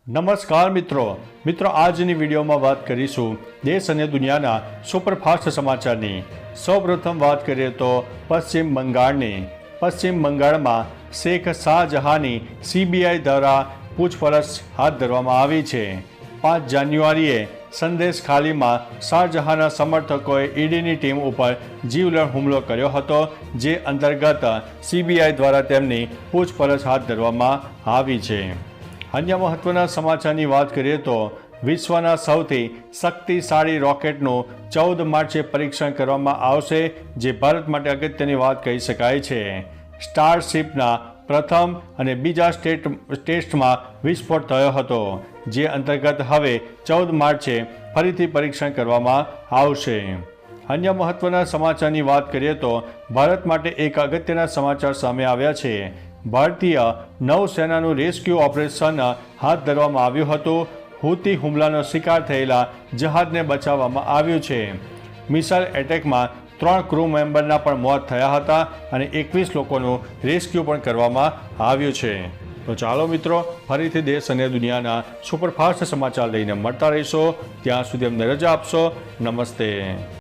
નમસ્કાર મિત્રો આજની વિડીયોમાં વાત કરીશું દેશ અને દુનિયાના સુપરફાસ્ટ સમાચારની। સૌપ્રથમ વાત કરીએ તો પશ્ચિમ બંગાળમાં શેખ શાહજહાંની સીબીઆઈ દ્વારા પૂછપરછ હાથ ધરવામાં આવી છે। 5 જાન્યુઆરીએ સંદેશ ખાલીમાં શાહજહાંના સમર્થકોએ ઈડીની ટીમ ઉપર જીવલેણ હુમલો કર્યો હતો, જે અંતર્ગત સીબીઆઈ દ્વારા તેમની પૂછપરછ હાથ ધરવામાં આવી છે। અન્ય મહત્વના સમાચારની વાત કરીએ તો વિશ્વના સૌથી શક્તિશાળી રોકેટનું 14 માર્ચે પરીક્ષણ કરવામાં આવશે, જે ભારત માટે અગત્યની વાત કહી શકાય છે। સ્ટારશિપના પ્રથમ અને બીજા ટેસ્ટમાં વિસ્ફોટ થયો હતો, જે અંતર્ગત હવે 14 માર્ચે ફરીથી પરીક્ષણ કરવામાં આવશે। અન્ય મહત્વના સમાચારની વાત કરીએ તો ભારત માટે એક અગત્યના સમાચાર સામે આવ્યા છે। ભારતીય નૌસેનાનું રેસ્ક્યુ ઓપરેશન હાથ ધરવામાં આવ્યું હતું। હુતી હુમલાનો શિકાર થયેલા જહાજને બચાવવામાં આવ્યું છે। મિસાઇલ એટેકમાં 3 ક્રૂ મેમ્બરના પણ મોત થયા હતા અને 21 લોકોનું રેસ્ક્યુ પણ કરવામાં આવ્યું છે। તો ચાલો મિત્રો, ફરીથી દેશ અને દુનિયાના સુપરફાસ્ટ સમાચાર લઈને મળતા રહીશો। ત્યાં સુધી અમને રજા આપશો। નમસ્તે।